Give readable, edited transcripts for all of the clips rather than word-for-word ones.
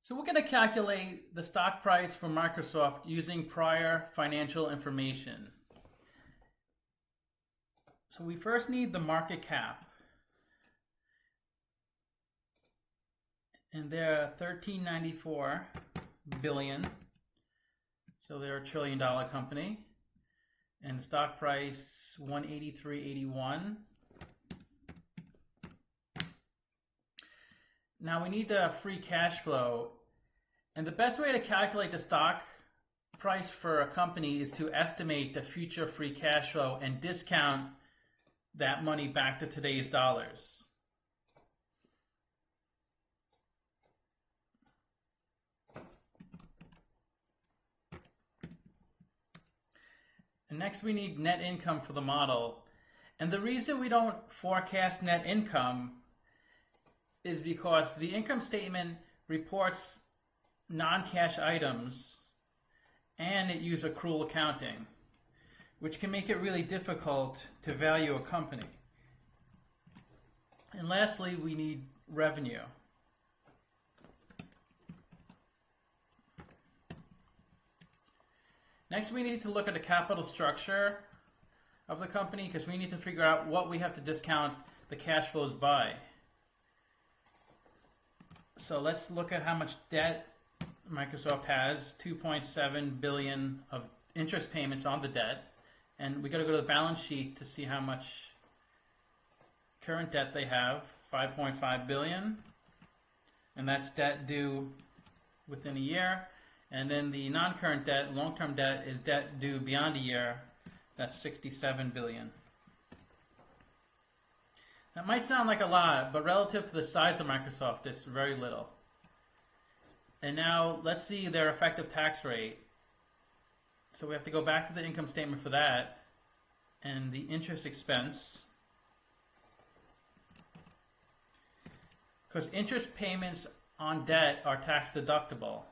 So we're going to calculate the stock price for Microsoft using prior financial information. So we first need the market cap. And they're 1394 billion. So they're a $1 trillion company. And the stock price 183.81. Now we need the free cash flow. And the best way to calculate the stock price for a company is to estimate the future free cash flow and discount that money back to today's dollars. And next we need net income for the model. And the reason we don't forecast net income is because the income statement reports non-cash items and it uses accrual accounting, which can make it really difficult to value a company. And lastly, we need revenue. Next, we need to look at the capital structure of the company because we need to figure out what we have to discount the cash flows by. So let's look at how much debt Microsoft has. 2.7 billion of interest payments on the debt. And we got to go to the balance sheet to see how much current debt they have. 5.5 billion. And that's debt due within a year. And then the non-current debt, long-term debt, is debt due beyond a year. That's 67 billion. That might sound like a lot, but relative to the size of Microsoft, it's very little. And now let's see their effective tax rate. So we have to go back to the income statement for that and the interest expense. Because interest payments on debt are tax deductible.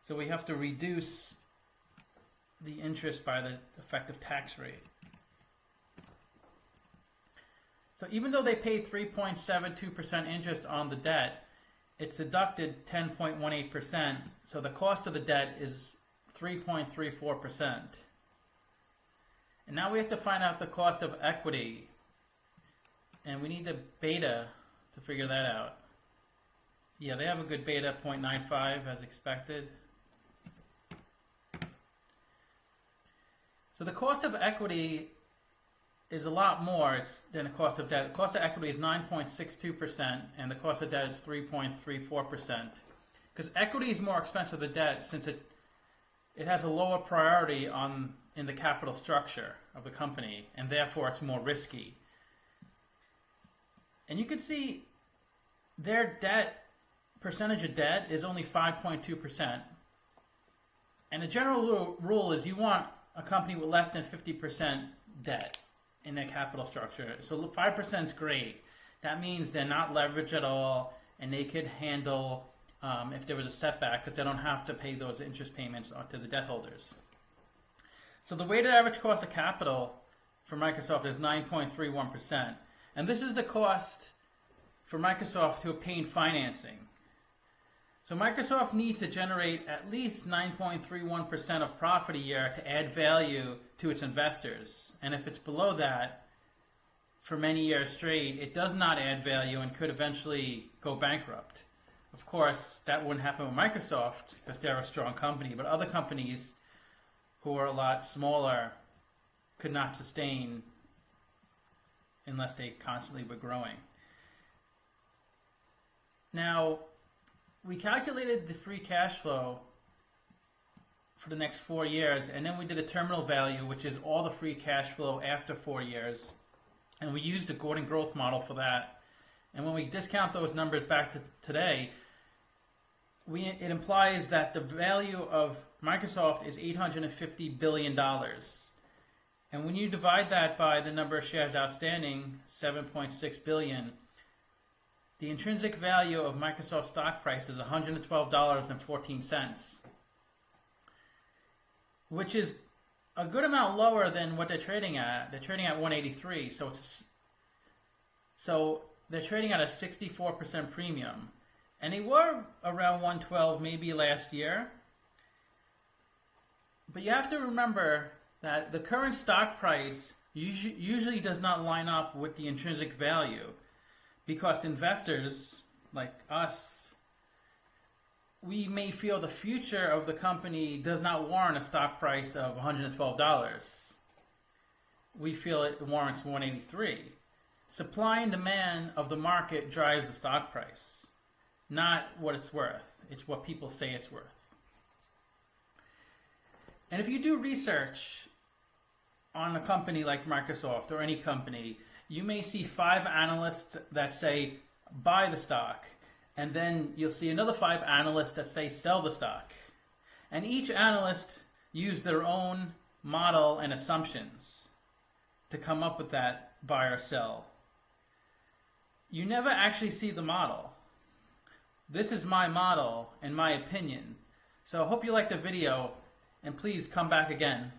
So we have to reduce the interest by the effective tax rate. So even though they pay 3.72% interest on the debt, it's deducted 10.18%. So the cost of the debt is 3.34%. And now we have to find out the cost of equity. And we need the beta to figure that out. Yeah, they have a good beta, 0.95 as expected. So the cost of equity is a lot more than the cost of debt. The cost of equity is 9.62% and the cost of debt is 3.34%. Because equity is more expensive than debt since it has a lower priority in the capital structure of the company and therefore it's more risky. And you can see their debt, percentage of debt is only 5.2%. And the general rule is you want a company with less than 50% debt in their capital structure. So 5% is great. That means they're not leveraged at all and they could handle if there was a setback because they don't have to pay those interest payments to the debt holders. So the weighted average cost of capital for Microsoft is 9.31%. And this is the cost for Microsoft to obtain financing. So Microsoft needs to generate at least 9.31% of profit a year to add value to its investors. And if it's below that for many years straight, it does not add value and could eventually go bankrupt. Of course, that wouldn't happen with Microsoft because they're a strong company, but other companies who are a lot smaller could not sustain unless they constantly were growing. Now, we calculated the free cash flow for the next 4 years, and then we did a terminal value, which is all the free cash flow after 4 years. And we used the Gordon growth model for that. And when we discount those numbers back to today, it implies that the value of Microsoft is $850 billion. And when you divide that by the number of shares outstanding, 7.6 billion, the intrinsic value of Microsoft stock price is $112.14, which is a good amount lower than what they're trading at. They're trading at 183, so So they're trading at a 64% premium. And they were around 112 maybe last year. But you have to remember that the current stock price usually does not line up with the intrinsic value, because investors like us, we may feel the future of the company does not warrant a stock price of $112. We feel it warrants $183. Supply and demand of the market drives the stock price, not what it's worth. It's what people say it's worth. And if you do research on a company like Microsoft or any company, you may see 5 analysts that say buy the stock, and then you'll see another 5 analysts that say sell the stock. And each analyst used their own model and assumptions to come up with that buy or sell. You never actually see the model. This is my model and my opinion. So I hope you liked the video, and please come back again.